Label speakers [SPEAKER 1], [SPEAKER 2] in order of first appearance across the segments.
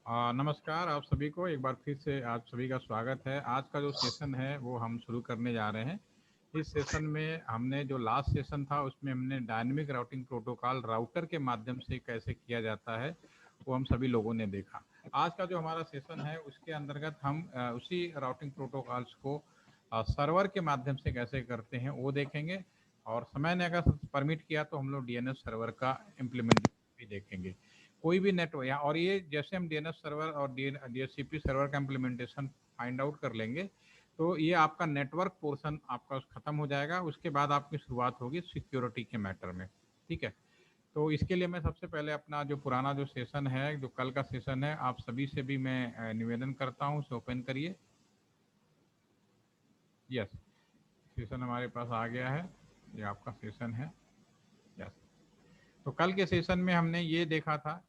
[SPEAKER 1] नमस्कार आप सभी को एक बार फिर से आप सभी का स्वागत है। आज का जो सेशन है वो हम शुरू करने जा रहे हैं। इस सेशन में हमने जो लास्ट सेशन था उसमें हमने डायनेमिक राउटिंग प्रोटोकॉल राउटर के माध्यम से कैसे किया जाता है वो हम सभी लोगों ने देखा। आज का जो हमारा सेशन है उसके अंतर्गत हम उसी राउटिंग प्रोटोकॉल्स को सर्वर के माध्यम से कैसे करते हैं वो देखेंगे, और समय ने अगर परमिट किया तो हम लोग डीएनएस सर्वर का इम्प्लीमेंटेशन भी देखेंगे। कोई भी नेटवर्क या और ये जैसे हम डीएनएस सर्वर और डीएचसीपी सर्वर का इम्प्लीमेंटेशन फाइंड आउट कर लेंगे तो ये आपका नेटवर्क पोर्शन आपका खत्म हो जाएगा। उसके बाद आपकी शुरुआत होगी सिक्योरिटी के मैटर में। ठीक है, तो इसके लिए मैं सबसे पहले अपना जो पुराना जो सेशन है, जो कल का सेशन है, आप सभी से भी मैं निवेदन करता हूँ उसे ओपन करिए। यस, सेशन हमारे पास आ गया है, ये आपका सेशन है। यस, तो कल के सेशन में हमने ये देखा था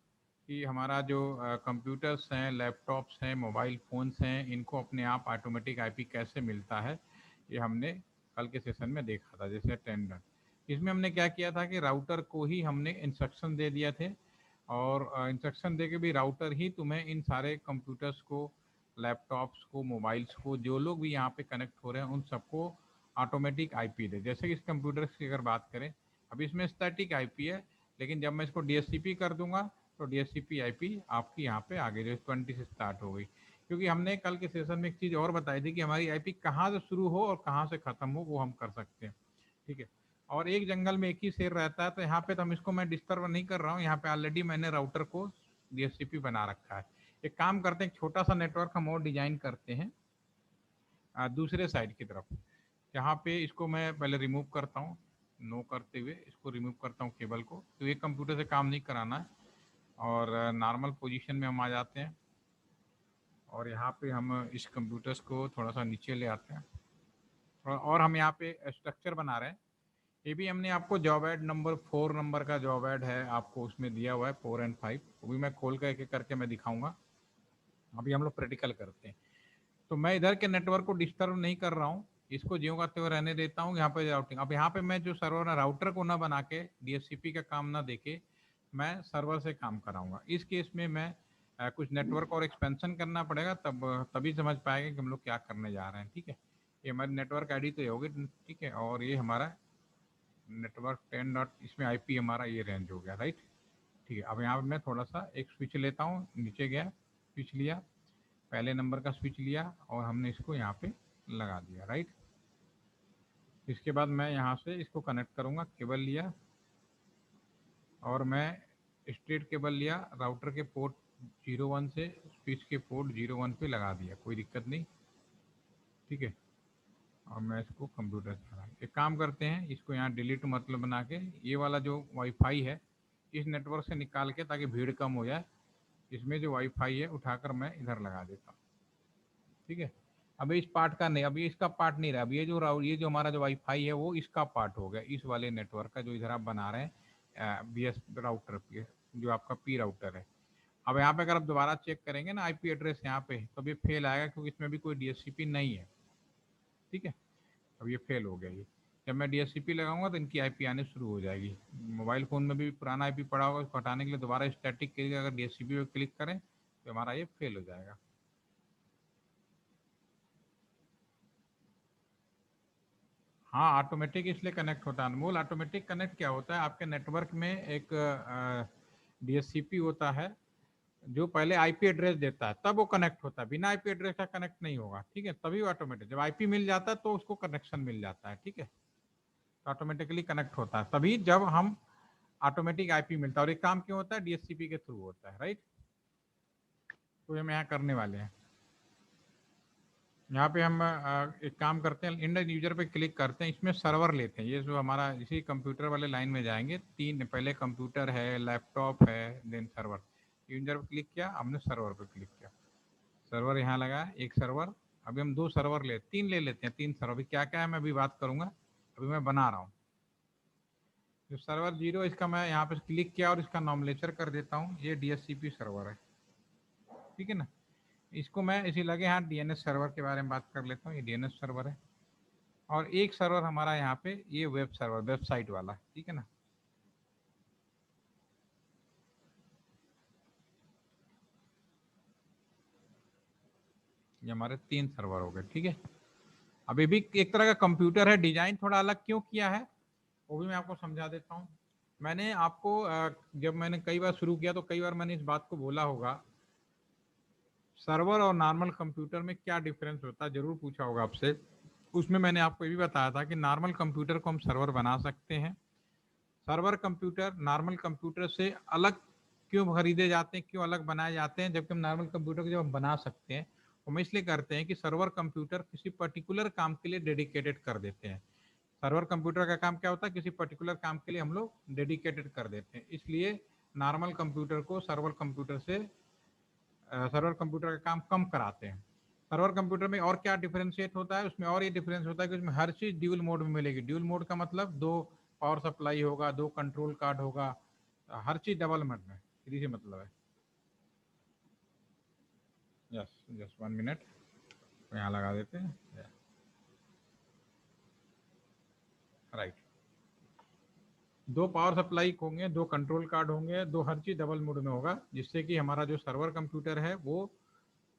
[SPEAKER 1] कि हमारा जो कंप्यूटर्स हैं, लैपटॉप्स हैं, मोबाइल फ़ोन्स हैं, इनको अपने आप ऑटोमेटिक आईपी कैसे मिलता है, ये हमने कल के सेशन में देखा था। जैसे टेंडर, इसमें हमने क्या किया था कि राउटर को ही हमने इंस्ट्रक्शन दे दिया थे, और इंस्ट्रक्शन दे के भी राउटर ही तुम्हें इन सारे कंप्यूटर्स को, लैपटॉप्स को, मोबाइल्स को, जो लोग भी यहाँ पे कनेक्ट हो रहे हैं उन सबको ऑटोमेटिक आईपी दे। जैसे कि इस कंप्यूटर की अगर बात करें, अब इसमें स्टैटिक आईपी है, लेकिन जब मैं इसको डीएचसीपी कर दूंगा तो डीएचसीपी आईपी आपकी यहाँ पे आगे जो 20 से स्टार्ट हो गई। क्योंकि हमने कल के सेशन में एक चीज़ और बताई थी कि हमारी आईपी कहाँ से शुरू हो और कहाँ से ख़त्म हो वो हम कर सकते हैं। ठीक है, और एक जंगल में एक ही शेर रहता है, तो यहाँ पे तो हम इसको मैं डिस्टर्ब नहीं कर रहा हूँ। यहाँ पे ऑलरेडी मैंने राउटर को डीएचसीपी बना रखा है। एक काम करते हैं, एक छोटा सा नेटवर्क हम और डिजाइन करते हैं दूसरे साइड की तरफ। यहाँ पे इसको मैं पहले रिमूव करता हूँ, नो करते हुए इसको रिमूव करता हूँ केबल को, तो ये कंप्यूटर से काम नहीं कराना है। और नॉर्मल पोजीशन में हम आ जाते हैं, और यहाँ पे हम इस कंप्यूटर्स को थोड़ा सा नीचे ले आते हैं, और हम यहाँ पे स्ट्रक्चर बना रहे हैं। ये भी हमने आपको जॉब ऐड नंबर 4 नंबर का जॉब ऐड है आपको उसमें दिया हुआ है, 4 और 5, वो भी मैं खोल कर एक एक करके मैं दिखाऊंगा। अभी हम लोग प्रैक्टिकल करते हैं। तो मैं इधर के नेटवर्क को डिस्टर्ब नहीं कर रहा हूँ, इसको ज्यों का त्यों रहने देता हूँ। यहाँ पे राउटिंग, अब यहाँ पे मैं जो सर्वर है राउटर को ना बना के डीएचसीपी का काम ना देके मैं सर्वर से काम कराऊंगा। इस केस में मैं कुछ नेटवर्क और एक्सपेंशन करना पड़ेगा, तब तभी समझ पाएंगे कि हम लोग क्या करने जा रहे हैं। ठीक है, ये हमारी नेटवर्क आईडी तो ये होगी। ठीक है, और ये हमारा नेटवर्क 10 डॉट, इसमें आईपी हमारा ये रेंज हो गया, राइट। ठीक है, अब यहाँ पे मैं थोड़ा सा एक स्विच लेता हूँ, नीचे गया, स्विच लिया, पहले नंबर का स्विच लिया और हमने इसको यहाँ पे लगा दिया, राइट। इसके बाद मैं यहाँ से इसको कनेक्ट करूँगा, केबल लिया और मैं स्ट्रेट केबल लिया, राउटर के पोर्ट 01 से स्विच के पोर्ट 01 पे लगा दिया, कोई दिक्कत नहीं। ठीक है, और मैं इसको कंप्यूटर से लगा, एक काम करते हैं, इसको यहाँ डिलीट मतलब बना के ये वाला जो वाईफाई है इस नेटवर्क से निकाल के, ताकि भीड़ कम हो जाए, इसमें जो वाईफाई है उठाकर मैं इधर लगा देता हूँ। ठीक है, अब इस पार्ट का नहीं, अब ये इसका पार्ट नहीं रहा, अब ये जो ये जो हमारा जो वाईफाई है वो इसका पार्ट हो गया, इस वाले नेटवर्क का जो इधर आप बना रहे हैं बी एस राउटर पे, जो आपका पी राउटर है। अब यहाँ पे अगर आप दोबारा चेक करेंगे ना आईपी एड्रेस यहाँ पे, तो ये फेल आएगा क्योंकि इसमें भी कोई डीएचसीपी नहीं है। ठीक है, अब ये फेल हो गया। ये जब मैं डीएचसीपी लगाऊंगा तो इनकी आईपी आने शुरू हो जाएगी। मोबाइल फ़ोन में भी पुराना आईपी पड़ा होगा, उसको हटाने के लिए दोबारा स्टैटिक के लिए अगर डीएचसीपी पे क्लिक करें तो हमारा ये फेल हो जाएगा। हाँ, ऑटोमेटिक इसलिए कनेक्ट होता है अनमोल। ऑटोमेटिक कनेक्ट क्या होता है, आपके नेटवर्क में एक डीएचसीपी होता है जो पहले आईपी एड्रेस देता है, तब वो कनेक्ट होता है। बिना आईपी एड्रेस का कनेक्ट नहीं होगा। ठीक है, तभी ऑटोमेटिक, जब आईपी मिल जाता है तो उसको कनेक्शन मिल जाता है। ठीक है, तो ऑटोमेटिकली कनेक्ट होता है तभी जब हम ऑटोमेटिक आईपी मिलता है। और ये काम क्यों होता है, डीएचसीपी के थ्रू होता है, राइट। तो ये हम यहाँ करने वाले हैं। यहाँ पे हम एक काम करते हैं, इंडेक्स यूजर पे क्लिक करते हैं, इसमें सर्वर लेते हैं। ये जो हमारा इसी कंप्यूटर वाले लाइन में जाएंगे, तीन पहले कंप्यूटर है, लैपटॉप है, देन सर्वर। यूजर पे क्लिक किया, हमने सर्वर पे क्लिक किया, सर्वर यहाँ लगा एक सर्वर। अभी हम दो सर्वर तीन ले लेते हैं, तीन सर्वर। अभी क्या क्या है मैं अभी बात करूंगा, अभी मैं बना रहा हूँ। जो सर्वर 0, इसका मैं यहाँ पे क्लिक किया और इसका नॉमिनेचर कर देता हूँ, ये डीएचसीपी सर्वर है। ठीक है ना, इसको मैं इसी लगे यहाँ डीएनएस सर्वर के बारे में बात कर लेता हूँ। ये डीएनएस सर्वर है, और एक सर्वर हमारा यहाँ पे ये वेब सर्वर, वेबसाइट वाला। ठीक है ना, ये हमारे 3 सर्वर हो गए, ठीक है। अभी भी एक तरह का कंप्यूटर है, डिजाइन थोड़ा अलग क्यों किया है वो भी मैं आपको समझा देता हूँ। मैंने आपको जब मैंने कई बार शुरू किया तो कई बार मैंने इस बात को बोला होगा, सर्वर और नॉर्मल कंप्यूटर में क्या डिफरेंस होता है, जरूर पूछा होगा आपसे। उसमें मैंने आपको ये भी बताया था कि नॉर्मल कंप्यूटर को हम सर्वर बना सकते हैं। सर्वर कंप्यूटर नॉर्मल कंप्यूटर से अलग क्यों खरीदे जाते हैं, क्यों अलग बनाए जाते हैं, जबकि हम नॉर्मल कंप्यूटर को जब हम बना सकते हैं हम इसलिए करते हैं कि सर्वर कंप्यूटर किसी पर्टिकुलर काम के लिए डेडिकेटेड कर देते हैं। सर्वर कंप्यूटर का काम क्या होता है, किसी पर्टिकुलर काम के लिए हम लोग डेडिकेटेड कर देते हैं, इसलिए नॉर्मल कंप्यूटर को सर्वर कंप्यूटर से सर्वर कंप्यूटर का काम कम कराते हैं। सर्वर कंप्यूटर में और क्या डिफरेंशिएट होता है, उसमें और ये डिफरेंस होता है कि उसमें हर चीज ड्यूल मोड में मिलेगी। ड्यूल मोड का मतलब 2 पावर सप्लाई होगा, 2 कंट्रोल कार्ड होगा, हर चीज डबल मोड में, सीधी सी मतलब है। यस, जस्ट 1 मिनट, यहाँ लगा देते हैं, राइट। 2 पावर सप्लाई होंगे, 2 कंट्रोल कार्ड होंगे, 2 हर चीज डबल मोड में होगा, जिससे कि हमारा जो सर्वर कंप्यूटर है वो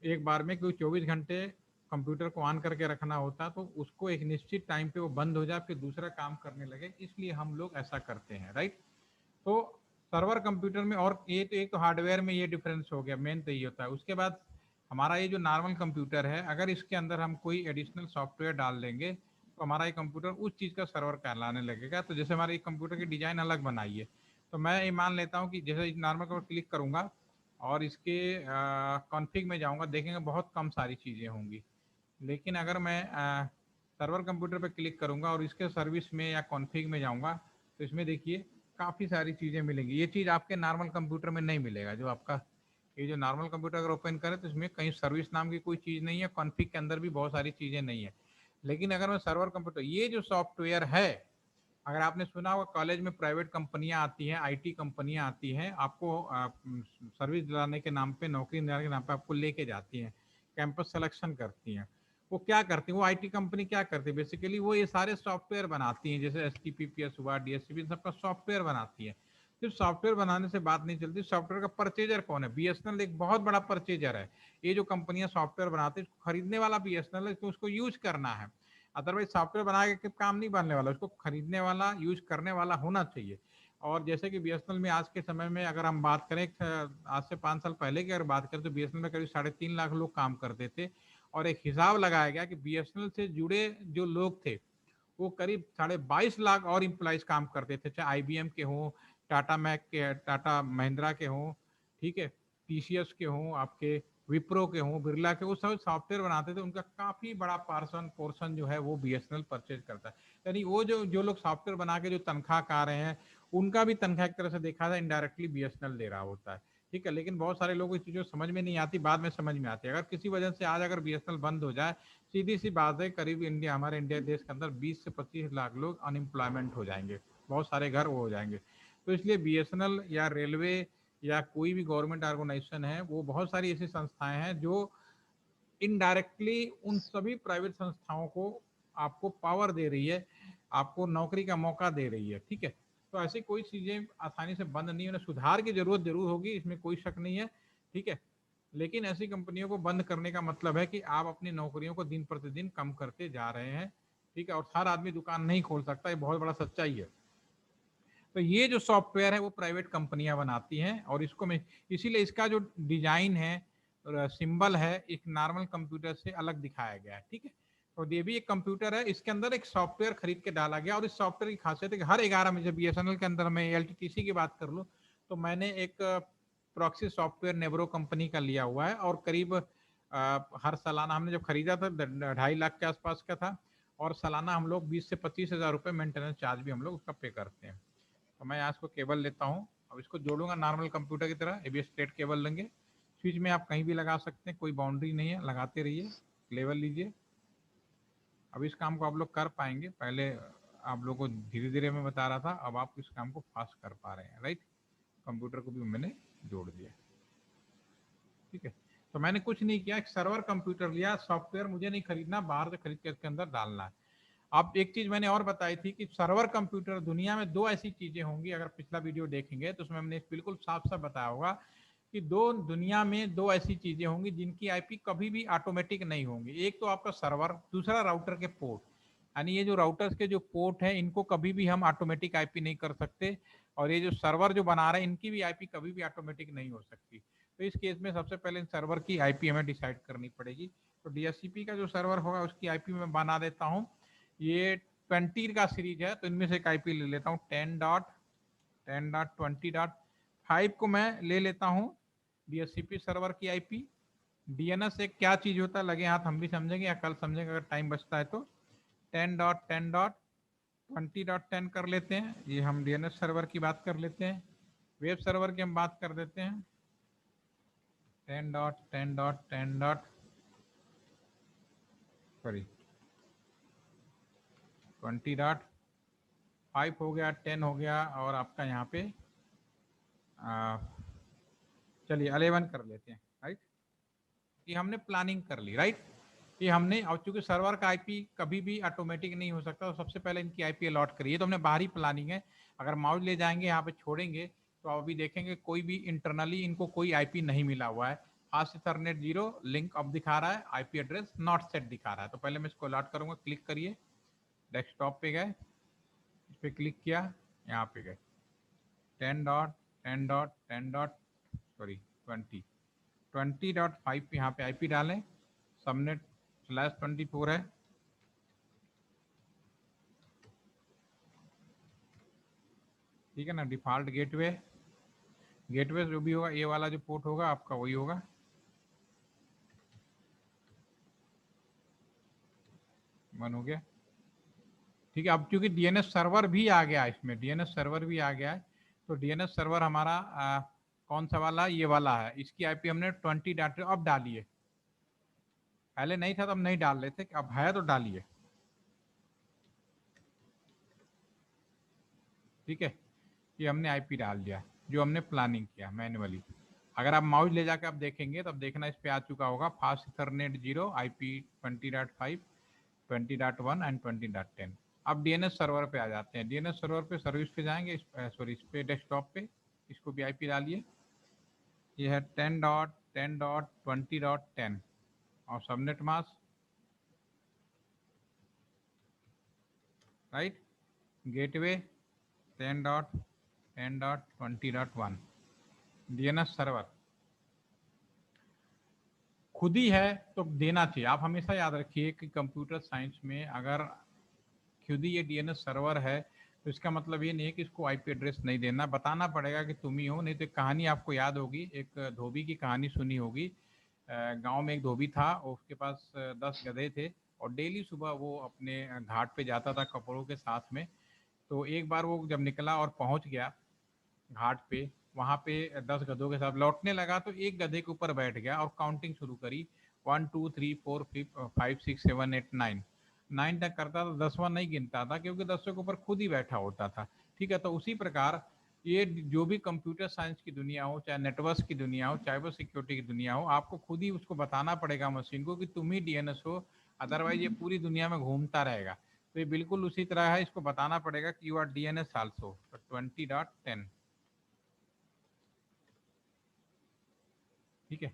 [SPEAKER 1] एक बार में कोई 24 घंटे कंप्यूटर को ऑन करके रखना होता, तो उसको एक निश्चित टाइम पे वो बंद हो जाए फिर दूसरा काम करने लगे, इसलिए हम लोग ऐसा करते हैं, राइट। तो सर्वर कंप्यूटर में और ये तो एक तो हार्डवेयर में ये डिफरेंस हो गया, मेन तो ये होता है। उसके बाद हमारा ये जो नॉर्मल कंप्यूटर है, अगर इसके अंदर हम कोई एडिशनल सॉफ्टवेयर डाल देंगे तो हमारा ये कंप्यूटर उस चीज़ का सर्वर कहलाने लगेगा। तो जैसे हमारे कंप्यूटर की डिजाइन अलग बनाई है, तो मैं ये मान लेता हूँ कि जैसे नॉर्मल पर क्लिक करूंगा और इसके कॉन्फ़िग में जाऊंगा, देखेंगे बहुत कम सारी चीज़ें होंगी। लेकिन अगर मैं सर्वर कंप्यूटर पर क्लिक करूंगा और इसके सर्विस में या कॉन्फ़िग में जाऊंगा तो इसमें देखिए काफ़ी सारी चीज़ें मिलेंगी। ये चीज़ आपके नॉर्मल कंप्यूटर में नहीं मिलेगा। जो आपका ये जो नॉर्मल कंप्यूटर अगर ओपन करें तो इसमें कहीं सर्विस नाम की कोई चीज़ नहीं है, कॉन्फ़िग के अंदर भी बहुत सारी चीज़ें नहीं है। लेकिन अगर मैं सर्वर कंप्यूटर, ये जो सॉफ्टवेयर है, अगर आपने सुना होगा कॉलेज में प्राइवेट कंपनियां आती हैं, आईटी कंपनियां आती हैं, आपको सर्विस दिलाने के नाम पे, नौकरी दिलाने के नाम पे आपको लेके जाती हैं, कैंपस सिलेक्शन करती हैं। वो क्या करती हैं, वो आईटी कंपनी क्या करती है बेसिकली, वो ये सारे सॉफ्टवेयर बनाती हैं, जैसे एचटीपीपीएस हुआ, डीएससीपी, सबका सॉफ्टवेयर बनाती है। सिर्फ सॉफ्टवेयर बनाने से बात नहीं चलती, सॉफ्टवेयर का परचेजर कौन है? बीएसएनएल एक बहुत बड़ा परचेजर है। ये जो कंपनियां सॉफ्टवेयर बनाती है, खरीदने वाला बीएसएनएल है, तो उसको यूज करना है। अदरवाइज सॉफ्टवेयर बना के काम नहीं बनने वाला, उसको खरीदने वाला, यूज करने वाला होना चाहिए। और जैसे कि बीएसएनएल में आज के समय में अगर हम बात करें, आज से 5 साल पहले की अगर बात करें तो बीएसएनएल में करीब 3.5 लाख लोग काम करते थे। और एक हिसाब लगाया गया कि बीएसएनएल से जुड़े जो लोग थे वो करीब 22.5 लाख और इम्प्लॉइज काम करते थे, चाहे आईबीएम के हों, टाटा मैक के, टाटा महिंद्रा के हों, ठीक है, टीसीएस के हों, आपके विप्रो के हों, बिरला के, वो सब सॉफ्टवेयर बनाते थे, उनका काफी बड़ा पोर्शन जो है वो बीएसएनएल परचेज करता है। यानी वो जो जो लोग सॉफ्टवेयर बना के जो तनख्वाह खा रहे हैं, उनका भी तनख्वाह एक तरह से देखा जाए इनडायरेक्टली बीएसएनएल दे रहा होता है, ठीक है। लेकिन बहुत सारे लोगों को चीज़ें समझ में नहीं आती, बाद में समझ में आती है। अगर किसी वजह से आज अगर बीएसएनएल बंद हो जाए, सीधी सी बात है, करीब इंडिया, हमारे इंडिया देश के अंदर 20 से 25 लाख लोग अनएम्प्लॉयमेंट हो जाएंगे, बहुत सारे घर वो हो जाएंगे। तो इसलिए बीएसएनएल या रेलवे या कोई भी गवर्नमेंट ऑर्गेनाइजेशन है, वो बहुत सारी ऐसी संस्थाएं हैं जो इनडायरेक्टली उन सभी प्राइवेट संस्थाओं को आपको पावर दे रही है, आपको नौकरी का मौका दे रही है, ठीक है। तो ऐसी कोई चीजें आसानी से बंद नहीं होने, सुधार की जरूरत जरूर होगी, इसमें कोई शक नहीं है, ठीक है। लेकिन ऐसी कंपनियों को बंद करने का मतलब है कि आप अपनी नौकरियों को दिन प्रतिदिन कम करते जा रहे हैं, ठीक है। और हर आदमी दुकान नहीं खोल सकता, ये बहुत बड़ा सच्चाई है। तो ये जो सॉफ्टवेयर है वो प्राइवेट कंपनियां बनाती हैं, और इसको मैं इसीलिए इसका जो डिजाइन है, सिंबल है, एक नॉर्मल कंप्यूटर से अलग दिखाया गया है, ठीक है। तो ये भी एक कंप्यूटर है, इसके अंदर एक सॉफ्टवेयर खरीद के डाला गया, और इस सॉफ्टवेयर की खासियत है कि हर 11 में, जब बीएसएनएल के अंदर मैं एलटीटीसी की बात कर लूँ तो मैंने एक प्रॉक्सी सॉफ्टवेयर नेब्रो कंपनी का लिया हुआ है, और करीब हर सालाना हमने जब खरीदा था 2.5 लाख के आसपास का था, और सालाना हम लोग 20 से 25 हज़ार रुपये मेंटेनेंस चार्ज भी हम लोग उसका पे करते हैं। तो मैं यहाँ इसको केबल लेता हूँ, अब इसको जोड़ूंगा नॉर्मल कंप्यूटर की तरह, एबीएस स्ट्रेट केबल लेंगे। स्विच में आप कहीं भी लगा सकते हैं, कोई बाउंड्री नहीं है, लगाते रहिए, लेवल लीजिए। अब इस काम को आप लोग कर पाएंगे, पहले आप लोगों को धीरे धीरे मैं बता रहा था, अब आप इस काम को फास्ट कर पा रहे हैं, राइट। कंप्यूटर को भी मैंने जोड़ दिया, ठीक है। तो मैंने कुछ नहीं किया, एक सर्वर कंप्यूटर लिया, सॉफ्टवेयर मुझे नहीं खरीदना, बाहर से खरीद के इसके अंदर डालना है। अब एक चीज मैंने और बताई थी कि सर्वर कंप्यूटर, दुनिया में 2 ऐसी चीजें होंगी, अगर पिछला वीडियो देखेंगे तो उसमें हमने बिल्कुल साफ साफ बताया होगा कि दो दुनिया में दो ऐसी चीजें होंगी जिनकी आईपी कभी भी ऑटोमेटिक नहीं होंगी। एक तो आपका सर्वर, दूसरा राउटर के पोर्ट। यानी ये जो राउटर्स के जो पोर्ट है इनको कभी भी हम ऑटोमेटिक आईपी नहीं कर सकते, और ये जो सर्वर जो बना रहे हैं इनकी भी आईपी कभी भी ऑटोमेटिक नहीं हो सकती। तो इस केस में सबसे पहले इन सर्वर की आईपी हमें डिसाइड करनी पड़ेगी। तो डीएचसीपी का जो सर्वर होगा उसकी आईपी मैं बना देता हूँ। ये 20 का सीरीज है, तो इनमें से एक आईपी ले लेता हूँ 10.10.20.5 को मैं ले लेता हूँ डीएचसीपी सर्वर की आईपी। डीएनएस एक क्या चीज होता है, लगे हाथ हम भी समझेंगे या कल समझेंगे अगर टाइम बचता है तो। 10.10.20.10 कर लेते हैं, ये हम डीएनएस सर्वर की बात कर लेते हैं। वेब सर्वर की हम बात कर देते हैं 10.10.10. सॉरी 20.5 हो गया, 10 हो गया, और आपका यहाँ पे चलिए 11 कर लेते हैं, राइट। ये हमने प्लानिंग कर ली, राइट। ये हमने, और चूंकि सर्वर का आईपी कभी भी ऑटोमेटिक नहीं हो सकता, तो सबसे पहले इनकी आईपी अलॉट करिए। तो हमने बाहरी प्लानिंग है, अगर माउस ले जाएंगे यहाँ पे छोड़ेंगे तो आप अभी देखेंगे कोई भी इंटरनली इनको कोई आईपी नहीं मिला हुआ है। फास्ट इथरनेट 0 लिंक अब दिखा रहा है, आईपी एड्रेस नॉट सेट दिखा रहा है। तो पहले मैं इसको अलॉट करूंगा, क्लिक करिए, डेस्कटॉप पे गए, इस पर क्लिक किया, यहाँ पे गए 20.20.5 पे यहाँ पे आईपी डालें, सबनेट /24 है। ठीक है ना, डिफॉल्ट गेटवे, गेटवे जो भी होगा, ये वाला जो पोर्ट होगा आपका वही होगा। मन हो गया, ठीक है। अब क्योंकि डीएनएस सर्वर भी आ गया इसमें, डीएनएस सर्वर भी आ गया है, तो डीएनएस सर्वर हमारा कौन सा वाला, ये वाला है। इसकी आईपी हमने 20 डाटा अब डालिए, पहले नहीं था तो हम नहीं डाल रहे थे, अब है तो डालिए। ठीक है, ये हमने आईपी डाल दिया जो हमने प्लानिंग किया मैन्युअली। अगर आप माउस ले जाकर आप देखेंगे तब देखना इस पे आ चुका होगा फास्ट इथरनेट 0 आईपी 20.5 20.1 एंड 20.10। अब डीएनएस सर्वर पे आ जाते हैं। डीएनएस सर्वर पे सर्विस पे जाएंगे, सॉरी इस पे डेस्कटॉप पे, इसको भी आईपी डालिए। ये है 10.10.20.10 और subnet mask, right. Gateway 10.10.20.1। DNS server खुद ही है तो देना चाहिए। आप हमेशा याद रखिए कि कंप्यूटर साइंस में अगर खुद ही ये डीएनएस सर्वर है तो इसका मतलब ये नहीं है कि इसको आईपी एड्रेस नहीं देना, बताना पड़ेगा कि तुम ही हो। नहीं तो कहानी आपको याद होगी, एक धोबी की कहानी सुनी होगी। गांव में एक धोबी था और उसके पास 10 गधे थे, और डेली सुबह वो अपने घाट पे जाता था कपड़ों के साथ में। तो एक बार वो जब निकला और पहुंच गया घाट पे, वहां पे 10 गधों के साथ लौटने लगा तो एक गधे के ऊपर बैठ गया और काउंटिंग शुरू करी, 1 2 3 4 5 6 7 8 9। 9 तक करता था, 10वां नहीं गिनता था क्योंकि 10 के ऊपर खुद ही बैठा होता था। ठीक है, तो उसी प्रकार ये जो भी कंप्यूटर साइंस की दुनिया हो, चाहे नेटवर्क की दुनिया हो, साइबर सिक्योरिटी की दुनिया हो, आपको खुद ही उसको बताना पड़ेगा मशीन को कि तुम ही डीएनएस हो, अदरवाइज ये पूरी दुनिया में घूमता रहेगा। तो ये बिल्कुल उसी तरह है, इसको बताना पड़ेगा कि यू आर डीएनएस आल्सो 20.10। ठीक है,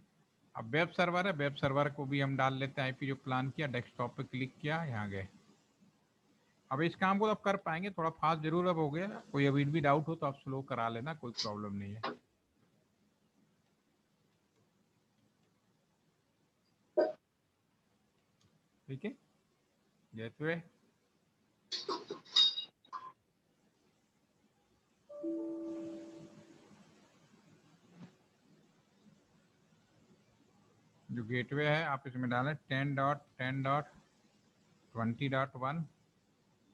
[SPEAKER 1] अब वेब सर्वर है, वेब सर्वर को भी हम डाल लेते हैं आईपी जो प्लान किया, डेस्कटॉप पे क्लिक किया, यहाँ गए। अब इस काम को अब कर पाएंगे, थोड़ा फास्ट जरूर अब हो गया। कोई अभी भी डाउट हो तो आप स्लो करा लेना, कोई प्रॉब्लम नहीं है। ठीक है, गेटवे जो गेटवे है आप इसमें डालें 10.10.20.1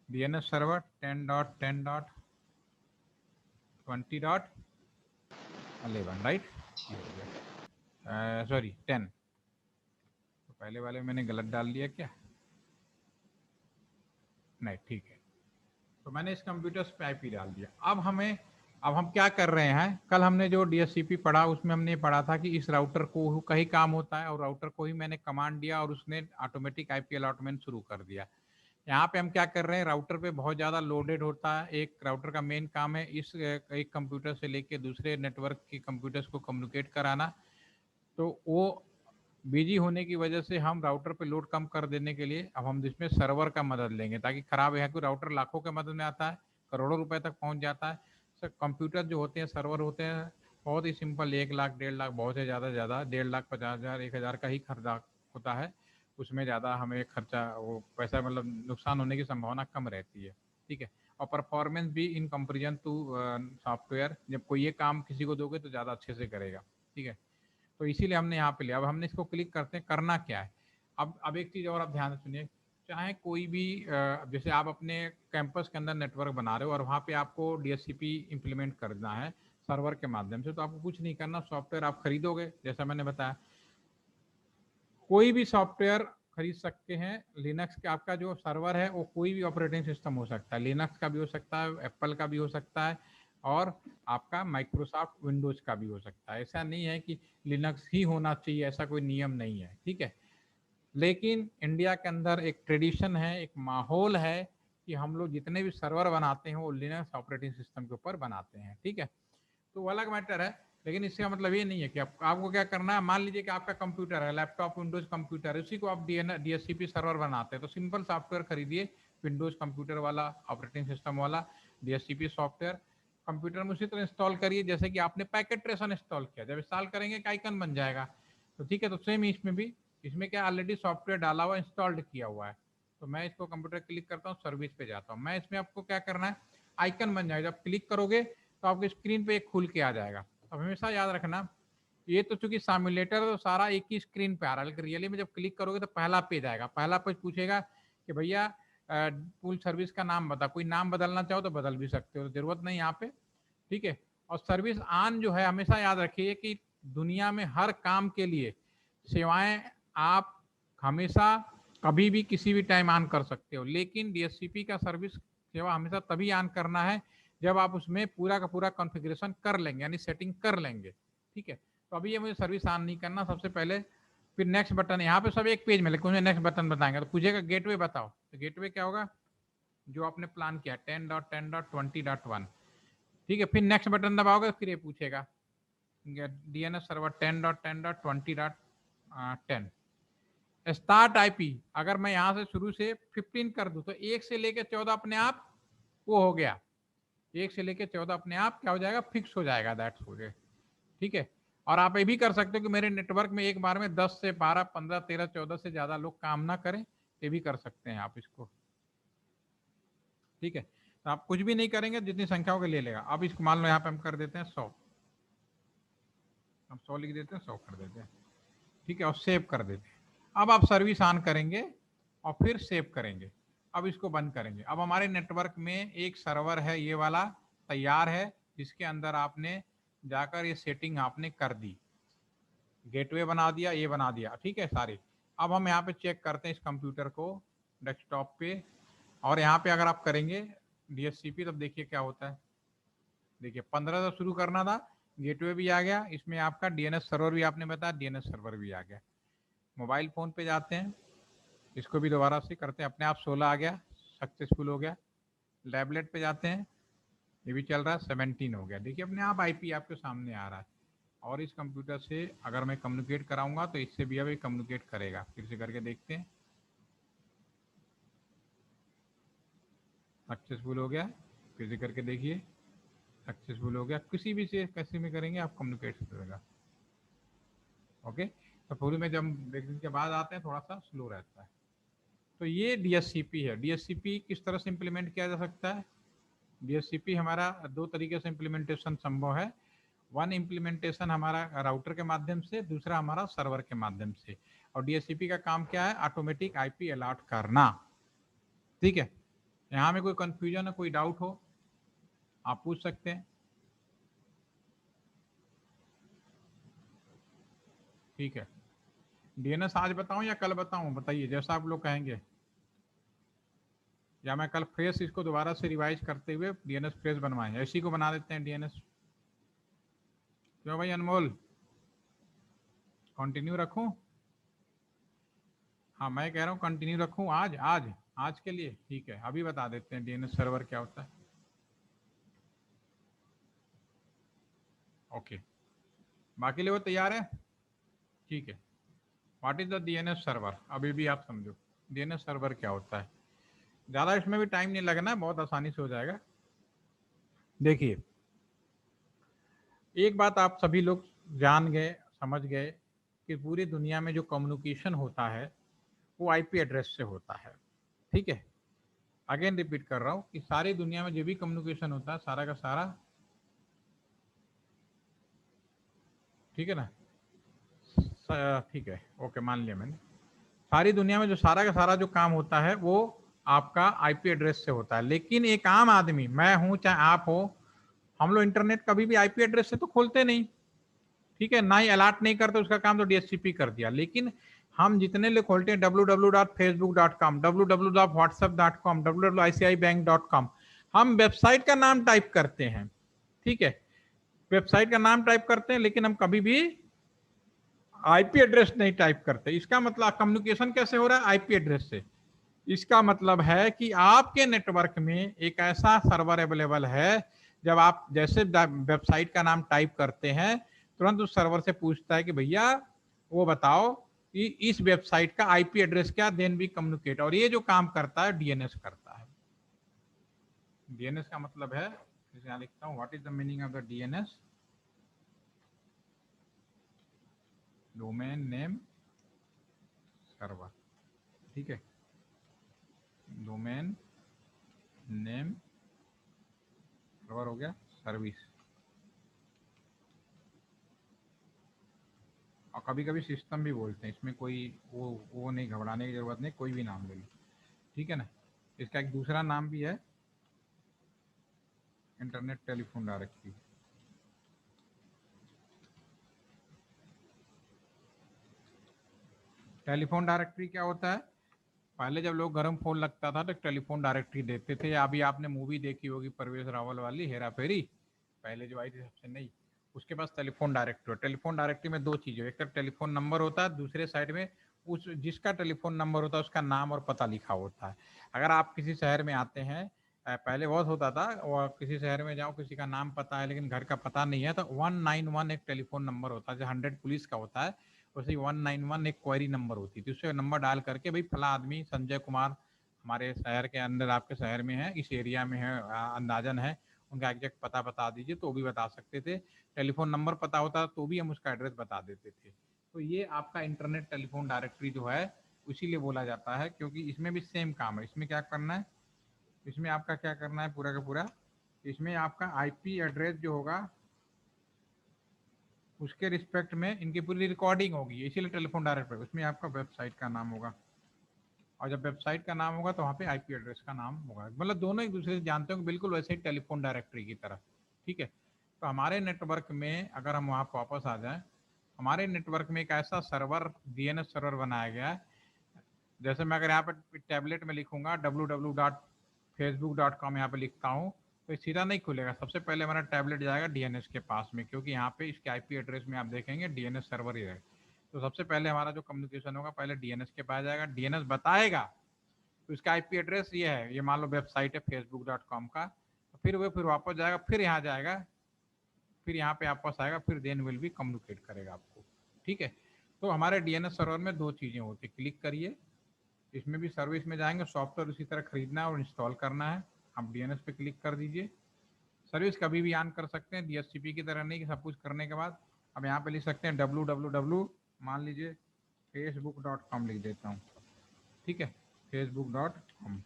[SPEAKER 1] डीएनएस सर्वर 10.10.20.11, राइट। सॉरी 10, तो पहले वाले मैंने गलत डाल दिया क्या? नहीं, ठीक है। तो मैंने इस कंप्यूटर पे आईपी डाल दिया। अब हम क्या कर रहे हैं, कल हमने जो डीएचसीपी पढ़ा उसमें हमने पढ़ा था कि इस राउटर को का ही काम होता है, और राउटर को ही मैंने कमांड दिया और उसने ऑटोमेटिक आईपी अलॉटमेंट शुरू कर दिया। यहाँ पे हम क्या कर रहे हैं, राउटर पे बहुत ज़्यादा लोडेड होता है। एक राउटर का मेन काम है इस एक कंप्यूटर से लेके दूसरे नेटवर्क के कंप्यूटर्स को कम्युनिकेट कराना। तो वो बिजी होने की वजह से हम राउटर पे लोड कम कर देने के लिए अब हम इसमें सर्वर का मदद लेंगे, ताकि खराब है, कोई राउटर लाखों के मदद में आता है, करोड़ों रुपए तक पहुंच जाता है। सर कंप्यूटर जो होते हैं, सर्वर होते हैं, बहुत ही सिंपल, 1 लाख 1.5 लाख, बहुत से ज़्यादा 1.5 लाख 50,000 1,000 का ही खर्चा होता है। उसमें ज़्यादा हमें खर्चा वो पैसा मतलब नुकसान होने की संभावना कम रहती है। ठीक है, और परफॉर्मेंस भी इन कंपेरिजन टू सॉफ्टवेयर, जब कोई ये काम किसी को दोगे तो ज़्यादा अच्छे से करेगा। ठीक है, तो इसीलिए हमने यहाँ पे लिया। अब हमने इसको क्लिक करते हैं, करना क्या है। अब एक चीज़ और आप ध्यान से सुनिए, चाहे कोई भी जैसे आप अपने कैंपस के अंदर नेटवर्क बना रहे हो और वहाँ पे आपको डीएचसीपी इम्प्लीमेंट करना है सर्वर के माध्यम से, तो आपको कुछ नहीं करना, सॉफ्टवेयर आप खरीदोगे, जैसा मैंने बताया कोई भी सॉफ्टवेयर खरीद सकते हैं। लिनक्स का आपका जो सर्वर है वो कोई भी ऑपरेटिंग सिस्टम हो सकता है, लिनक्स का भी हो सकता है, एप्पल का भी हो सकता है, और आपका माइक्रोसॉफ्ट विंडोज का भी हो सकता है। ऐसा नहीं है कि लिनक्स ही होना चाहिए, ऐसा कोई नियम नहीं है। ठीक है, लेकिन इंडिया के अंदर एक ट्रेडिशन है, एक माहौल है कि हम लोग जितने भी सर्वर बनाते हैं वो लिनक्स ऑपरेटिंग सिस्टम के ऊपर बनाते हैं। ठीक है, तो वो अलग मैटर है, लेकिन इसका मतलब ये नहीं है कि आपको क्या करना है। मान लीजिए कि आपका कंप्यूटर है, लैपटॉप विंडोज कंप्यूटर है, उसी को आप डीएचसीपी सर्वर बनाते हैं, तो सिंपल सॉफ्टवेयर खरीदिए, विंडोज कंप्यूटर वाला, ऑपरेटिंग सिस्टम वाला डीएचसीपी सॉफ्टवेयर कंप्यूटर में उसी तरह इंस्टॉल करिए जैसे कि आपने पैकेट ट्रेसर इंस्टॉल किया। जब इंस्टॉल करेंगे एक आइकन बन जाएगा। तो ठीक है, तो सेम इसमें भी, इसमें क्या ऑलरेडी सॉफ्टवेयर डाला हुआ, इंस्टॉल्ड किया हुआ है। तो मैं इसको कंप्यूटर क्लिक करता हूँ, सर्विस पे जाता हूँ, मैं इसमें आपको क्या करना है, आइकन बन जाएगा, जब क्लिक करोगे तो आपकी स्क्रीन पे एक खुल के आ जाएगा। अब हमेशा याद रखना, ये तो चूंकि सामुलेटर तो सारा एक ही स्क्रीन पे आ रहा है, लेकिन रियली में जब क्लिक करोगे तो पहला पेज आएगा। पहला पेज पूछेगा कि भैया फुल सर्विस का नाम बता, कोई नाम बदलना चाहो तो बदल भी सकते हो, जरूरत नहीं यहाँ पे। ठीक है, और सर्विस ऑन जो है, हमेशा याद रखिए कि दुनिया में हर काम के लिए सेवाएं आप हमेशा कभी भी किसी भी टाइम ऑन कर सकते हो, लेकिन डीएचसीपी का सर्विस सेवा हमेशा तभी ऑन करना है जब आप उसमें पूरा का पूरा कॉन्फ़िगरेशन कर लेंगे, यानी सेटिंग कर लेंगे। ठीक है, तो अभी ये मुझे सर्विस ऑन नहीं करना, सबसे पहले फिर नेक्स्ट बटन, यहाँ पे सब एक पेज में, लेकिन मुझे नेक्स्ट बटन बताएंगे तो पूछेगा गेटवे बताओ, तो गेटवे क्या होगा, जो आपने प्लान किया 10.10.20.1। ठीक है, फिर नेक्स्ट बटन दबाओगे फिर ये पूछेगा डीएनएस सर्वर 10.10.20.10 स्टार्ट आईपी। अगर मैं यहाँ से शुरू से 15 कर दूं तो 1 से लेकर 14 अपने आप वो हो गया, 1 से लेकर 14 अपने आप क्या हो जाएगा, फिक्स हो जाएगा, दैट्स हो गया। ठीक है, और आप ये भी कर सकते हो कि मेरे नेटवर्क में एक बार में 10 से 12 15 13 14 से ज्यादा लोग काम ना करें, ये भी कर सकते हैं आप इसको। ठीक है, तो आप कुछ भी नहीं करेंगे, जितनी संख्याओं के ले लेगा। अब इसको मान लो यहाँ पे हम कर देते हैं 100, हम 100 लिख देते हैं, 100 कर देते हैं। ठीक है, और सेव कर देते हैं। अब आप सर्विस ऑन करेंगे और फिर सेव करेंगे। अब इसको बंद करेंगे। अब हमारे नेटवर्क में एक सर्वर है, ये वाला तैयार है, जिसके अंदर आपने जाकर ये सेटिंग आपने कर दी, गेटवे बना दिया, ये बना दिया। ठीक है सारी। अब हम यहाँ पे चेक करते हैं इस कंप्यूटर को डेस्कटॉप पे, और यहाँ पे अगर आप करेंगे डीएचसीपी, तब देखिए क्या होता है। देखिए 15 से शुरू करना था, गेटवे भी आ गया, इसमें आपका डीएनएस सर्वर भी आपने बताया, डीएनएस सर्वर भी आ गया। मोबाइल फ़ोन पे जाते हैं, इसको भी दोबारा से करते हैं, अपने आप 16 आ गया, सक्सेसफुल हो गया। टैबलेट पे जाते हैं, ये भी चल रहा है, 17 हो गया। देखिए अपने आप आईपी आपके सामने आ रहा है। और इस कंप्यूटर से अगर मैं कम्युनिकेट कराऊंगा तो इससे भी अभी कम्युनिकेट करेगा। फिर से करके देखते हैं, सक्सेसफुल हो गया। फिर से करके देखिए, सक्सेसफुल हो गया। किसी भी से कैसे में करेंगे आप कम्युनिकेट करेगा। ओके, तो पूरी में जब देखने के बाद आते हैं थोड़ा सा स्लो रहता है। तो ये डीएचसीपी है। डीएचसीपी किस तरह से इम्प्लीमेंट किया जा सकता है। डीएचसीपी हमारा दो तरीके से इम्प्लीमेंटेशन संभव है। वन इम्प्लीमेंटेशन हमारा राउटर के माध्यम से, दूसरा हमारा सर्वर के माध्यम से। और डीएचसीपी का काम क्या है, ऑटोमेटिक आईपी अलॉट करना। ठीक है, यहाँ में कोई कंफ्यूजन है, कोई डाउट हो आप पूछ सकते हैं। ठीक है, डीएनएस आज बताऊं या कल बताऊं, बताइए जैसा आप लोग कहेंगे। या मैं कल फ्रेश इसको दोबारा से रिवाइज करते हुए डीएनएस फ्रेश बनवाएं, ऐसी को बना देते हैं डीएनएस। क्यों भाई अनमोल, कंटिन्यू रखूं। हाँ मैं कह रहा हूँ कंटिन्यू रखूं आज आज। आज के लिए ठीक है, अभी बता देते हैं डीएनएस सर्वर क्या होता है। ओके, बाकी लोग तैयार है? ठीक है। What is the DNS server, अभी भी आप समझो डीएनएस सर्वर क्या होता है। ज़्यादा इसमें भी टाइम नहीं लगना, बहुत आसानी से हो जाएगा। देखिए, एक बात आप सभी लोग जान गए, समझ गए कि पूरी दुनिया में जो कम्युनिकेशन होता है वो आईपी एड्रेस से होता है। ठीक है, अगेन रिपीट कर रहा हूँ कि सारी दुनिया में जो भी कम्युनिकेशन होता है सारा का सारा, ठीक है ना, ठीक है, ओके, मान लिया मैंने। सारी दुनिया में जो सारा का सारा जो काम होता है वो आपका आईपी एड्रेस से होता है। लेकिन एक आम आदमी, मैं हूं चाहे आप हो, हम लोग इंटरनेट कभी भी आईपी एड्रेस से तो खोलते नहीं, ठीक है, ना ही अलर्ट नहीं करते, उसका काम तो डीएचसीपी कर दिया। लेकिन हम जितने लोग खोलते हैं www.facebook.com, www.whatsapp.com, www.icibank.com, हम वेबसाइट का नाम टाइप करते हैं, ठीक है, वेबसाइट का नाम टाइप करते हैं, लेकिन हम कभी भी आईपी एड्रेस नहीं टाइप करते। इसका मतलब कम्युनिकेशन कैसे हो रहा है? आईपी एड्रेस से। इसका मतलब है कि आपके नेटवर्क में एक ऐसा सर्वर अवेलेबल है, जब आप जैसे वेबसाइट का नाम टाइप करते हैं तुरंत उस सर्वर से पूछता है कि भैया वो बताओ कि इस वेबसाइट का आईपी एड्रेस क्या, देन भी कम्युनिकेट। और ये जो काम करता है डीएनएस करता है। डीएनएस का मतलब है, यहां लिखता हूं, what is the meaning of the DNS? Domain name server, ठीक है, डोमेन नेम सर्वर हो गया सर्विस। और कभी कभी सिस्टम भी बोलते हैं, इसमें कोई वो नहीं, घबराने की जरूरत नहीं, कोई भी नाम ले लो, ठीक है ना। इसका एक दूसरा नाम भी है, internet telephone directory. Telephone directory क्या होता है? पहले जब लोग गर्म फोन लगता था तो टेलीफोन डायरेक्टरी देते थे। अभी आपने मूवी देखी होगी परवेज रावल वाली, हेरा फेरी, पहले जो आई थी सबसे नई, उसके पास टेलीफोन डायरेक्टरी। टेलीफोन डायरेक्टरी में दो चीज़ें, एक तो टेलीफोन नंबर होता है, दूसरे साइड में उस जिसका टेलीफोन नंबर होता है उसका नाम और पता लिखा होता है। अगर आप किसी शहर में आते हैं, पहले बहुत होता था, और किसी शहर में जाओ, किसी का नाम पता है लेकिन घर का पता नहीं है, तो 191 एक टेलीफोन नंबर होता है, जो 100 पुलिस का होता है, वैसे ही 191 एक क्वेरी नंबर होती थी। उससे नंबर डाल करके भाई फला आदमी संजय कुमार हमारे शहर के अंदर, आपके शहर में है, इस एरिया में है, अंदाजन है, उनका एग्जैक्ट पता बता दीजिए, तो भी बता सकते थे। टेलीफोन नंबर पता होता तो भी हम उसका एड्रेस बता देते थे। तो ये आपका इंटरनेट टेलीफोन डायरेक्टरी जो है, इसीलिए बोला जाता है, क्योंकि इसमें भी सेम काम है। इसमें क्या करना है, इसमें आपका क्या करना है पूरा का पूरा, इसमें आपका आईपी एड्रेस जो होगा उसके रिस्पेक्ट में इनकी पूरी रिकॉर्डिंग होगी, इसीलिए टेलीफोन डायरेक्टरी। उसमें आपका वेबसाइट का नाम होगा, और जब वेबसाइट का नाम होगा तो वहाँ पे आईपी एड्रेस का नाम होगा। मतलब दोनों एक दूसरे से जानते हो, बिल्कुल वैसे ही टेलीफोन डायरेक्टरी की तरह, ठीक है। तो हमारे नेटवर्क में अगर हम वहाँ वापस आ जाएं, हमारे नेटवर्क में एक ऐसा सर्वर, डीएनएस सर्वर बनाया गया है। जैसे मैं अगर यहाँ पर टैबलेट में लिखूंगा www.facebook.com, यहाँ पे लिखता हूँ, तो ये सीधा नहीं खुलेगा। सबसे पहले हमारा टैबलेट जाएगा डीएनएस के पास में, क्योंकि यहाँ पे इसके आईपी एड्रेस में आप देखेंगे डीएनएस सर्वर ही है। तो सबसे पहले हमारा जो कम्युनिकेशन होगा पहले डीएनएस के पास जाएगा, डीएनएस बताएगा तो इसका आईपी एड्रेस ये है, ये मान लो वेबसाइट है facebook.com का, तो फिर वो फिर वापस जाएगा, फिर यहाँ जाएगा, फिर यहाँ पे वापस आएगा, फिर देन विल भी कम्युनिकेट करेगा आपको, ठीक है। तो हमारे डीएनएस सर्वर में दो चीज़ें होती है, क्लिक करिए, इसमें भी सर्विस में जाएंगे, सॉफ्टवेयर उसी तरह खरीदना है और इंस्टॉल करना है। आप डीएनएस पे क्लिक कर दीजिए, सर्विस कभी भी ऑन कर सकते हैं, डीएचसीपी की तरह नहीं कि सब कुछ करने के बाद। अब यहाँ पे लिख सकते हैं www, मान लीजिए facebook.com लिख देता हूँ, ठीक है, facebook.com।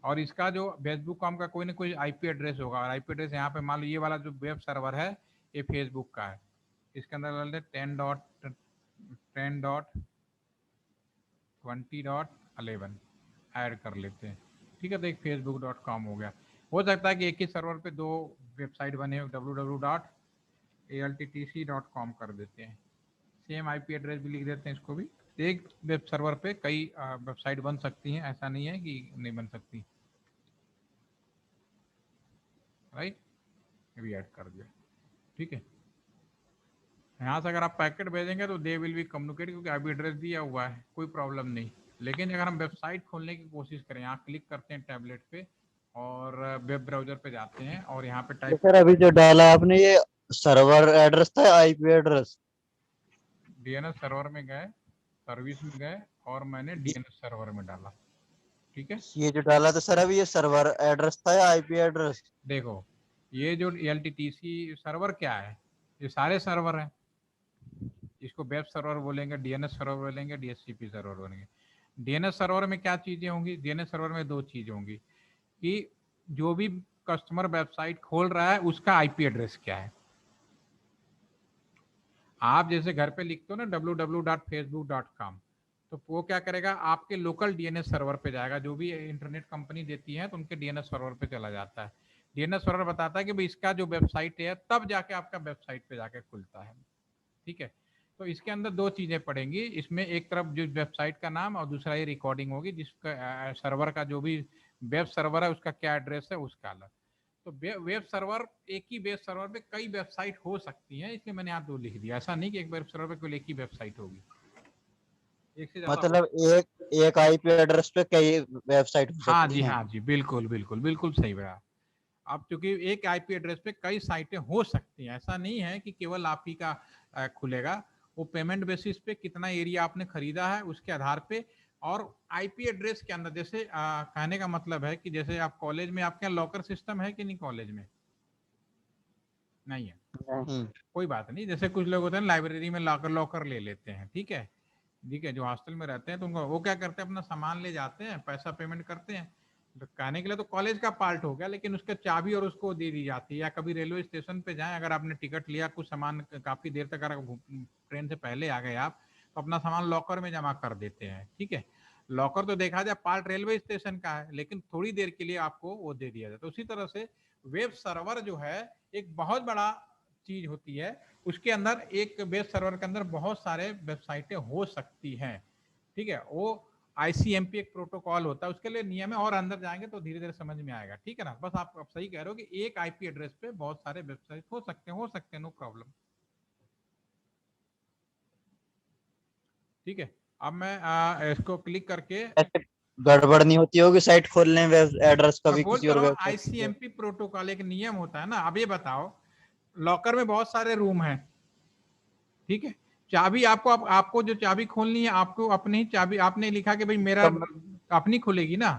[SPEAKER 1] और इसका जो फेसबुक कॉम का कोई ना कोई आईपी एड्रेस होगा, और आईपी एड्रेस यहाँ पे मान लो ये वाला जो वेब सर्वर है ये फेसबुक का है, इसके अंदर डाल दे 10.20.11 ऐड कर लेते हैं, ठीक है। तो एक facebook.com हो गया। हो सकता है कि एक ही सर्वर पे दो वेबसाइट बने हो, www.alttc.com कर देते हैं, सेम आईपी एड्रेस भी लिख देते हैं इसको भी। एक वेब सर्वर पे कई वेबसाइट बन सकती हैं, ऐसा नहीं है कि नहीं बन सकती, राइट, ये भी ऐड कर दिया, ठीक है। यहाँ से अगर आप पैकेट भेजेंगे तो दे विल बी कम्युनिकेट, क्योंकि आईपी एड्रेस दिया हुआ है, कोई प्रॉब्लम नहीं, लेकिन अगर हम वेबसाइट खोलने की कोशिश करें, यहाँ क्लिक करते हैं टैबलेट पे और वेब ब्राउजर पे जाते हैं और यहाँ पे
[SPEAKER 2] तो
[SPEAKER 1] टाइप
[SPEAKER 2] सर अभी जो डाला आपने ये सर्वर एड्रेस था, आईपी एड्रेस?
[SPEAKER 1] डीएनएस सर्वर में गए, सर्विस में गए और मैंने डीएनएस सर्वर में डाला। ठीक है,
[SPEAKER 2] ये जो डाला था सर अभी, ये सर्वर एड्रेस था या आईपी एड्रेस?
[SPEAKER 1] देखो ये जो एलटीटीसी सर्वर क्या है, ये सारे सर्वर हैं। इसको वेब सर्वर बोलेंगे, डीएनएस सर्वर बोलेंगे, डीएचसीपी सर्वर बोलेंगे। डीएनएस सर्वर में क्या चीजें होंगी, डीएनएस सर्वर में दो चीजें होंगी कि जो भी कस्टमर वेबसाइट खोल रहा है उसका आईपी एड्रेस क्या है। आप जैसे घर पे लिखते हो ना www.facebook.com, तो वो क्या करेगा, आपके लोकल डीएनएस सर्वर पे जाएगा, जो भी इंटरनेट कंपनी देती है तो उनके डीएनएस सर्वर पे चला जाता है। डीएनएस सर्वर बताता है कि भाई इसका जो वेबसाइट है, तब जाके आपका वेबसाइट पे जाके खुलता है। ठीक है, तो इसके अंदर दो चीजें पड़ेंगी, इसमें एक तरफ जो वेबसाइट का नाम और दूसरा ये रिकॉर्डिंग होगी, जिसका सर्वर का जो भी वेब सर्वर है उसका क्या एड्रेस है उसका अलग। तो वेब सर्वर, एक ही वेब सर्वर पे कई वेबसाइट हो सकती हैं, इसलिए मैंने यहाँ दो लिख दिया। ऐसा नहीं कि एक वेब सर्वर पे केवल एक ही वेबसाइट होगी, एक से ज्यादा हो।
[SPEAKER 2] मतलब एक एक आईपी एड्रेस पे कई वेबसाइट हो
[SPEAKER 1] हाँ
[SPEAKER 2] सकती
[SPEAKER 1] जी,
[SPEAKER 2] हैं?
[SPEAKER 1] हाँ जी, बिल्कुल बिल्कुल बिल्कुल सही बात। अब चूंकि एक आईपी एड्रेस पे कई साइटें हो सकती हैं, ऐसा नहीं है कि केवल आप ही का खुलेगा। वो पेमेंट बेसिस पे कितना एरिया आपने खरीदा है उसके आधार पे, और आईपी एड्रेस के अंदर जैसे कहने का मतलब है कि जैसे आप कॉलेज में, आपके यहाँ लॉकर सिस्टम है कि नहीं कॉलेज में? नहीं है,
[SPEAKER 2] नहीं।
[SPEAKER 1] कोई बात नहीं। जैसे कुछ लोग होते हैं लाइब्रेरी में लॉकर लॉकर ले लेते हैं, ठीक है, ठीक है, जो हॉस्टल में रहते हैं तो उनको वो क्या करते हैं, अपना सामान ले जाते हैं, पैसा पेमेंट करते हैं। तो कहने के लिए तो कॉलेज का पार्ट हो गया, लेकिन उसका चाबी और उसको दे दी जाती है। या कभी रेलवे स्टेशन पे जाएं, अगर आपने टिकट लिया, कुछ सामान काफी देर तक, अगर ट्रेन से पहले आ गए आप, तो अपना सामान लॉकर में जमा कर देते हैं। ठीक है, लॉकर तो देखा जाए पार्ट रेलवे स्टेशन का है, लेकिन थोड़ी देर के लिए आपको वो दे दिया जाता है। तो उसी तरह से वेब सर्वर जो है एक बहुत बड़ा चीज होती है। उसके अंदर एक वेब सर्वर के अंदर बहुत सारे वेबसाइटें हो सकती हैं। ठीक है, वो आईसीएमपी एक प्रोटोकॉल होता है, उसके लिए नियम है, और अंदर जाएंगे तो धीरे धीरे समझ में आएगा। ठीक है ना, बस आप सही कह रहे हो कि एक आईपी एड्रेस पे बहुत सारे वेबसाइट हो सकते हैं, नो प्रॉब्लम। ठीक है, अब मैं इसको क्लिक करके
[SPEAKER 2] ऐसे गड़बड़ नहीं होती होगी साइट खोलने में वेब एड्रेस का
[SPEAKER 1] मैं
[SPEAKER 2] भी
[SPEAKER 1] बोल
[SPEAKER 2] किसी
[SPEAKER 1] तो
[SPEAKER 2] और
[SPEAKER 1] रहा हूँ,
[SPEAKER 2] वेबसाइट पे?
[SPEAKER 1] आईसीएमपी प्रोटोकॉल एक नियम होता है ना। अब ये बताओ, लॉकर में बहुत सारे रूम हैं, ठीक है, चाबी आपको जो चाबी खोलनी है, आपको अपनी ही चाबी, आपने लिखा कि भाई मेरा
[SPEAKER 2] कम।
[SPEAKER 1] अपनी खुलेगी ना,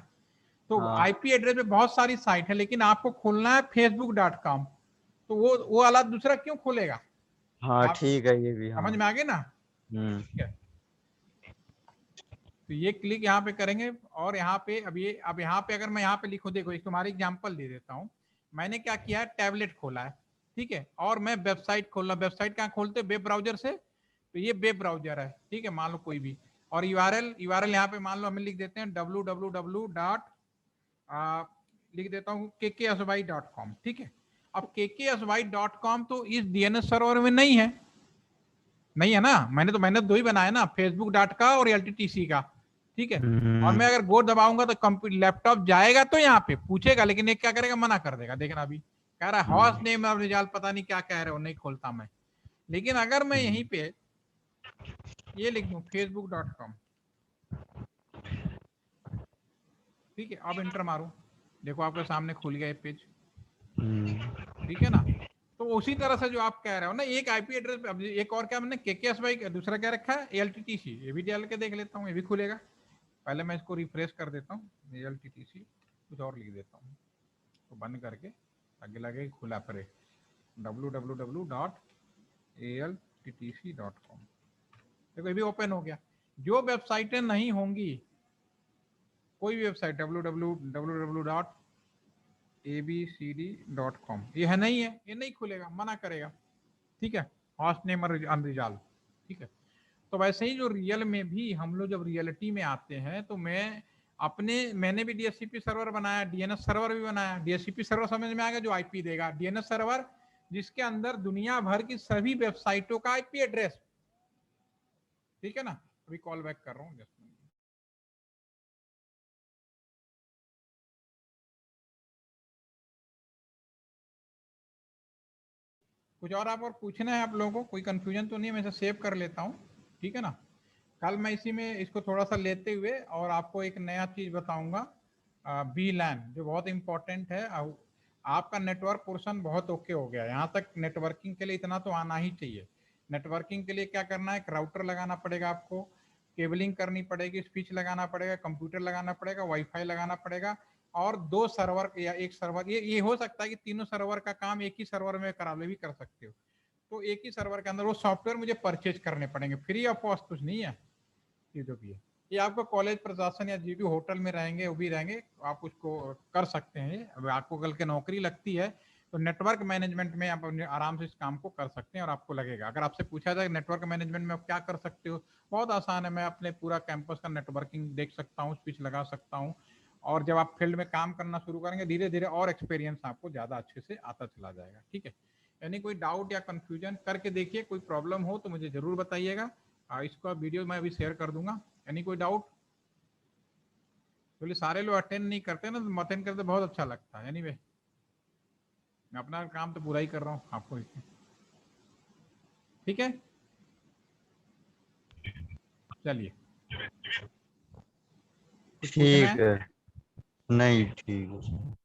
[SPEAKER 1] तो
[SPEAKER 2] हाँ।
[SPEAKER 1] आईपी एड्रेस पे बहुत सारी साइट है, लेकिन आपको खोलना है facebook.com, तो वो वाला दूसरा क्यों खोलेगा?
[SPEAKER 2] हाँ
[SPEAKER 1] आप
[SPEAKER 2] ठीक है, ये भी
[SPEAKER 1] समझ
[SPEAKER 2] हाँ।
[SPEAKER 1] में आ गए ना?
[SPEAKER 2] हम्म।
[SPEAKER 1] ठीक है, तो ये क्लिक यहाँ पे करेंगे और यहाँ पे अब यहाँ पे अगर मैं यहाँ पे लिखूं, देखो एक तुम्हारी एग्जांपल दे देता हूँ। मैंने क्या किया है, टैबलेट खोला है, ठीक है, और मैं वेबसाइट खोल रहा। वेबसाइट कहाँ खोलते, वेब ब्राउजर से। तो ये वेब ब्राउजर है, ठीक है, मान लो कोई भी, और यूआरएल यहाँ पे मान लो हमें लिख देते हैं www डॉट, लिख देता हूँ kkSY.com। ठीक है, अब kkSY.com तो इस डीएनएस सर्वर में नहीं है, नहीं है ना। मैंने दो ही बनाया ना, फेसबुक डॉट का और एलटीटीसी का। ठीक है, और मैं अगर गो दबाऊंगा तो लैपटॉप जाएगा तो यहाँ पे पूछेगा, लेकिन एक क्या करेगा, मना कर देगा। देखना अभी कह रहा है हॉस नेम ऑफ रिजल्ट, पता नहीं क्या कह रहे हो, नहीं खोलता मैं। लेकिन अगर मैं यहीं पे ये लिख दूं facebook.com, ठीक है, अब इंटर मारूं, देखो आपके सामने खुल गया पेज। ठीक है ना, तो उसी तरह से जो आप कह रहे हो ना, एक आईपी एड्रेस पे, अब एक और क्या, मैंने केकेएसवाई, दूसरा क्या रखा है, एलटीटीसी, ये भी डाल के देख लेता हूँ, ये भी खुलेगा। पहले मैं इसको रिफ्रेश कर देता हूँ, एलटीटीसी कुछ और लिख देता हूँ, तो बंद करके आगे लगे खुला पड़े www.alttc.com। देखो ये भी ओपन हो गया। जो वेबसाइटें नहीं होंगी, कोई भी वेबसाइट www.abcd.com, ये है नहीं है, ये नहीं खुलेगा, मना करेगा। ठीक है, हॉस्ट नेम अनरिजॉल्व। ठीक है, तो वैसे ही जो रियल में भी हम लोग जब रियलिटी में आते हैं, तो मैंने भी डीएचसीपी सर्वर बनाया, डीएनएस सर्वर भी बनाया। डीएचसीपी सर्वर समझ में आ गया, जो आईपी देगा। डीएनएस सर्वर जिसके अंदर दुनिया भर की सभी वेबसाइटों का आईपी एड्रेस। ठीक है ना, अभी कॉल बैक कर रहा हूँ, जस्ट कुछ और आप और पूछना है आप लोगों को, कोई कंफ्यूजन तो नहीं है, मैं इसे सेव कर लेता हूँ। ठीक है ना, कल मैं इसी में इसको थोड़ा सा लेते हुए और आपको एक नया चीज बताऊंगा, VLAN, जो बहुत इंपॉर्टेंट है। आपका नेटवर्क पोर्शन बहुत ओके हो गया, यहाँ तक नेटवर्किंग के लिए इतना तो आना ही चाहिए। नेटवर्किंग के लिए क्या करना है, एक राउटर लगाना पड़ेगा आपको, केबलिंग करनी पड़ेगी, स्विच लगाना पड़ेगा, कंप्यूटर लगाना पड़ेगा, वाईफाई लगाना पड़ेगा, और 2 सर्वर या 1 सर्वर, ये हो सकता है कि तीनों सर्वर का काम एक ही सर्वर में करा ले, भी कर सकते हो। तो एक ही सर्वर के अंदर वो सॉफ्टवेयर मुझे परचेज करने पड़ेंगे, फ्री ऑफ कॉस्ट कुछ नहीं है चीजों की। ये आपको कॉलेज प्रशासन या जो होटल में रहेंगे वो भी रहेंगे, आप उसको कर सकते हैं। अब आपको कल के नौकरी लगती है तो नेटवर्क मैनेजमेंट में आप आराम से इस काम को कर सकते हैं और आपको लगेगा। अगर आपसे पूछा जाए नेटवर्क मैनेजमेंट में आप क्या कर सकते हो, बहुत आसान है। मैं अपने पूरा कैंपस का नेटवर्किंग देख सकता हूँ, स्विच लगा सकता हूँ, और जब आप फील्ड में काम करना शुरू करेंगे धीरे धीरे और एक्सपीरियंस आपको ज्यादा अच्छे से आता चला जाएगा। ठीक है, यानी कोई डाउट या कंफ्यूजन करके देखिए, कोई प्रॉब्लम हो तो मुझे जरूर बताइएगा। इसका वीडियो मैं अभी शेयर कर दूंगा। यानी कोई डाउट? बोले सारे लोग अटेंड नहीं करते ना, तो अटेंड करते बहुत अच्छा लगता है। यानी मैं अपना काम तो पूरा ही कर रहा हूँ आपको इसमें। ठीक है, चलिए, कुछ पूछना
[SPEAKER 2] ठीक
[SPEAKER 1] है?
[SPEAKER 2] है। नहीं, ठीक है।